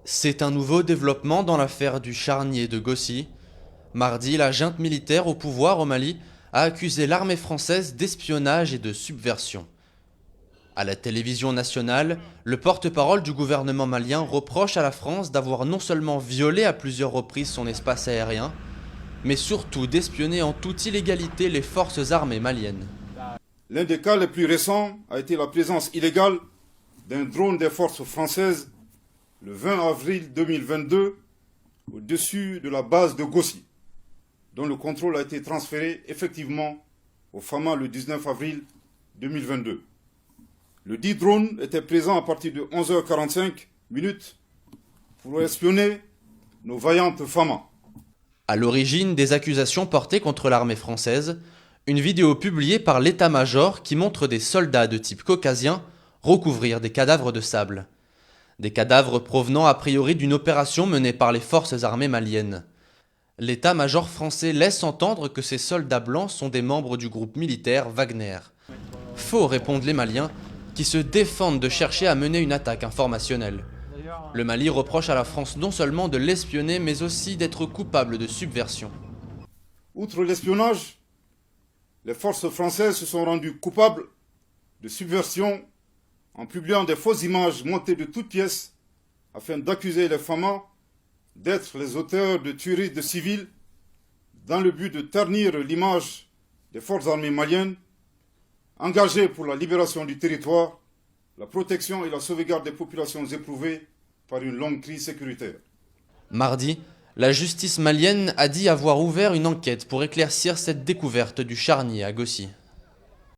C'est un nouveau développement dans l'affaire du charnier de Gossi. Mardi, la junte militaire au pouvoir au Mali a accusé l'armée française d'espionnage et de subversion. À la télévision nationale, le porte-parole du gouvernement malien reproche à la France d'avoir non seulement violé à plusieurs reprises son espace aérien, mais surtout d'espionner en toute illégalité les forces armées maliennes. L'un des cas les plus récents a été la présence illégale d'un drone des forces françaises le 20 avril 2022 au-dessus de la base de Gossi, dont le contrôle a été transféré effectivement au FAMA le 19 avril 2022. Le dit drone était présent à partir de 11h45 pour espionner nos vaillantes FAMA. À l'origine des accusations portées contre l'armée française, une vidéo publiée par l'état-major qui montre des soldats de type caucasien recouvrir des cadavres de sable. Des cadavres provenant a priori d'une opération menée par les forces armées maliennes. L'état-major français laisse entendre que ces soldats blancs sont des membres du groupe militaire Wagner. Faux, répondent les Maliens, qui se défendent de chercher à mener une attaque informationnelle. Le Mali reproche à la France non seulement de l'espionner, mais aussi d'être coupable de subversion. Outre l'espionnage, les forces françaises se sont rendues coupables de subversion en publiant des fausses images montées de toutes pièces afin d'accuser les FAMA d'être les auteurs de tueries de civils dans le but de ternir l'image des forces armées maliennes engagées pour la libération du territoire, la protection et la sauvegarde des populations éprouvées par une longue crise sécuritaire. Mardi, la justice malienne a dit avoir ouvert une enquête pour éclaircir cette découverte du charnier à Gossi.